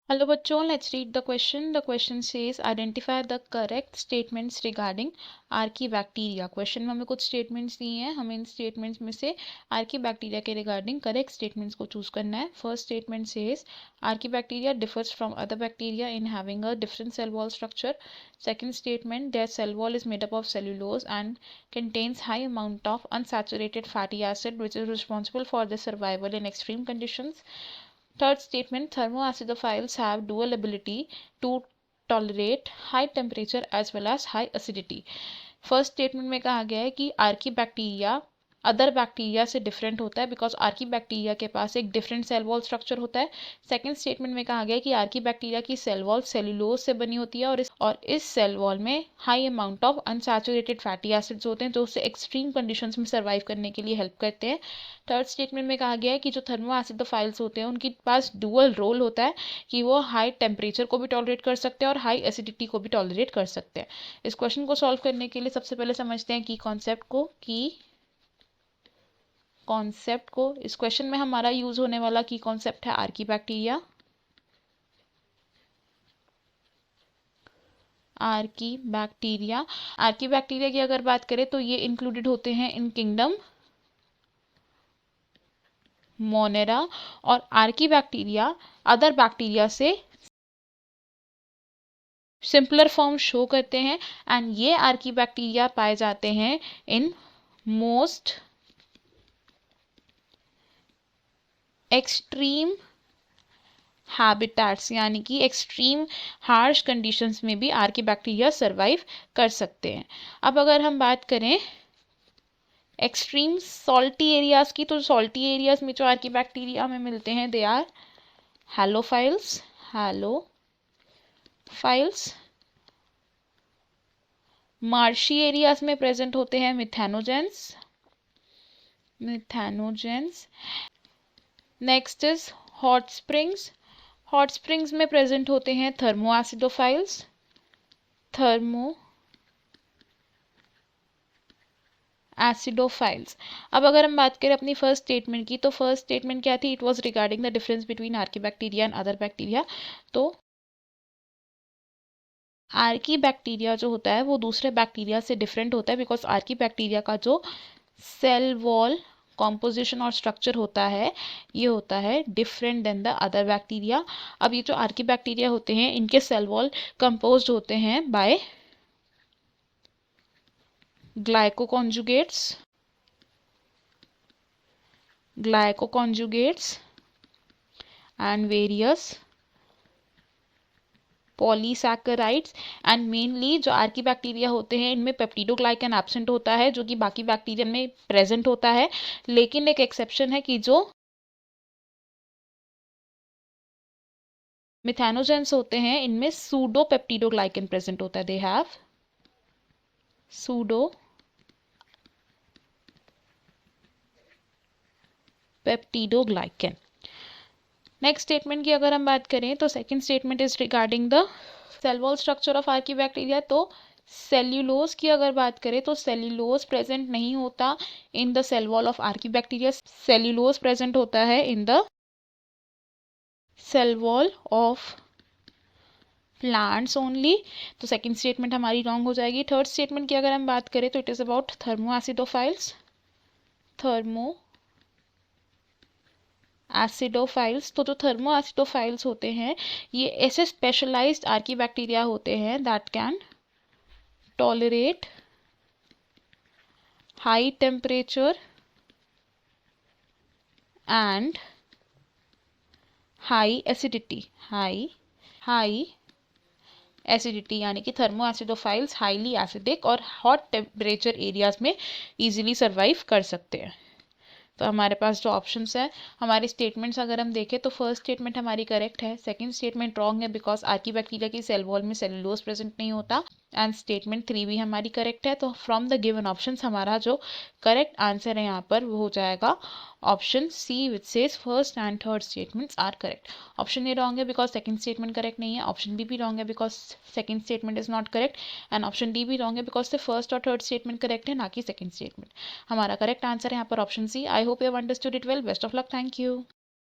Hello बच्चों, let's read the question. The question says identify the correct statements regarding archaebacteria. Question में हमें कुछ statements दिए हैं, हमें इन स्टेटमेंट्स में से आर्कीबैक्टीरिया के रिगार्डिंग करेक्ट स्टेटमेंट्स को चूज करना है. First statement says archaebacteria differs from other bacteria in having a different cell wall structure. Second statement, their cell wall is made up of cellulose and contains high amount of unsaturated fatty acid which is responsible for their survival in extreme conditions. Third statement, thermoacidophiles have dual ability to tolerate high temperature as well as high acidity. First statement में कहा गया है कि Archie bacteria other bacteria से different होता है because Archie bacteria के पास एक डिफरेंट सेल वॉल स्ट्रक्चर होता है. सेकेंड स्टेटमेंट में कहा गया है कि आर्की बैक्टीरिया की सेल वॉल सेल्यूलोज से बनी होती है और इस सेल वॉल में high amount of unsaturated fatty acids होते हैं जो उससे एक्सट्रीम कंडीशंस में सर्वाइव करने के लिए हेल्प करते हैं. थर्ड स्टेटमेंट में कहा गया है कि जो थर्मोएसिडोफाइल्स होते हैं उनके पास डुअल रोल होता है कि वो हाई टेम्परेचर को भी टॉलरेट कर सकते हैं और हाई एसिडिटी को भी टॉलरेट कर सकते हैं. इस क्वेश्चन को सॉल्व करने के लिए सबसे पहले समझते हैं की कॉन्सेप्ट को. इस क्वेश्चन में हमारा यूज होने वाला की कॉन्सेप्ट है आर्कीबैक्टीरिया. आर्कीबैक्टीरिया की अगर बात करें तो ये इंक्लूडेड होते हैं इन किंगडम मोनेरा और आर्कीबैक्टीरिया अदर बैक्टीरिया से सिंपलर फॉर्म शो करते हैं एंड ये आर्कीबैक्टीरिया पाए जाते हैं इन मोस्ट एक्सट्रीम हैबिटेट्स यानी कि एक्सट्रीम हार्श कंडीशंस में भी आर्कीबैक्टीरिया सरवाइव कर सकते हैं. अब अगर हम बात करें एक्सट्रीम सॉल्टी एरियाज की तो सॉल्टी एरियाज में जो आर्कीबैक्टीरिया हमें मिलते हैं दे आर हैलोफाइल्स. मार्शी एरियाज में प्रेजेंट होते हैं methanogens. Next is hot springs में प्रेजेंट होते हैं थर्मोएसिडोफाइल्स. अब अगर हम बात करें अपनी फर्स्ट स्टेटमेंट की तो फर्स्ट स्टेटमेंट क्या थी? It was regarding the difference between archaebacteria and other bacteria. तो आर्कीबैक्टीरिया जो होता है वो दूसरे बैक्टीरिया से डिफरेंट होता है बिकॉज आर्कीबैक्टीरिया का जो सेल वॉल कॉम्पोजिशन और स्ट्रक्चर होता है ये होता है different than the other bacteria. अब ये जो आर्कीबैक्टीरिया होते हैं इनके सेल वॉल कंपोज्ड होते हैं by glycoconjugates and various polysaccharides and mainly जो आर्कीबैक्टीरिया होते हैं इनमें पेप्टिडोग्लाइकन एब्सेंट होता है जो कि बाकी बैक्टीरिया में प्रेजेंट होता है. लेकिन एक एक्सेप्शन है कि जो मिथेनोजेंस होते हैं इनमें सूडो पेप्टिडोग्लाइकन प्रेजेंट होता है. They have pseudo peptidoglycan. Next statement की अगर हम बात करें तो second statement is regarding the cell wall structure of archaebacteria. तो सेल्यूलोज की अगर बात करें तो सेल्यूलोज प्रेजेंट नहीं होता in the cell wall of archaebacteria. Cellulose present होता है in the cell wall of plants only. तो सेकंड स्टेटमेंट हमारी रॉन्ग हो जाएगी. थर्ड स्टेटमेंट की अगर हम बात करें तो इट इज अबाउट थर्मोएसिडोफाइल्स. तो जो थर्मोएसिडोफाइल्स होते हैं ये ऐसे स्पेशलाइज्ड आर्कीबैक्टीरिया होते हैं that can tolerate high temperature and high acidity यानी कि थर्मोएसिडोफाइल्स हाईली एसिडिक और हॉट टेम्परेचर एरियाज में इजीली सर्वाइव कर सकते हैं. तो हमारे पास जो ऑप्शंस है हमारी स्टेटमेंट्स अगर हम देखें तो फर्स्ट स्टेटमेंट हमारी करेक्ट है. सेकंड स्टेटमेंट रॉन्ग है बिकॉज आर्कीबैक्टीरिया की सेल वॉल में सेलुलोज प्रेजेंट नहीं होता. एंड स्टेटमेंट 3 भी हमारी करेक्ट है. तो फ्रॉम द गिवन ऑप्शंस हमारा जो करेक्ट आंसर है यहाँ पर वो हो जाएगा option C which says first and third statements are correct. Option A wrong है बिकॉज सेकंड स्टेटमेंट करेक्ट नहीं है. ऑप्शन बी भी रॉन्ग है because second statement is not correct. And option D भी रॉन्ग है बिकॉज द फर्स्ट और third statement correct है ना कि सेकंड स्टेटमेंट. हमारा करेक्ट आंसर है यहाँ पर option C. I hope you have understood it well. Best of luck. Thank you.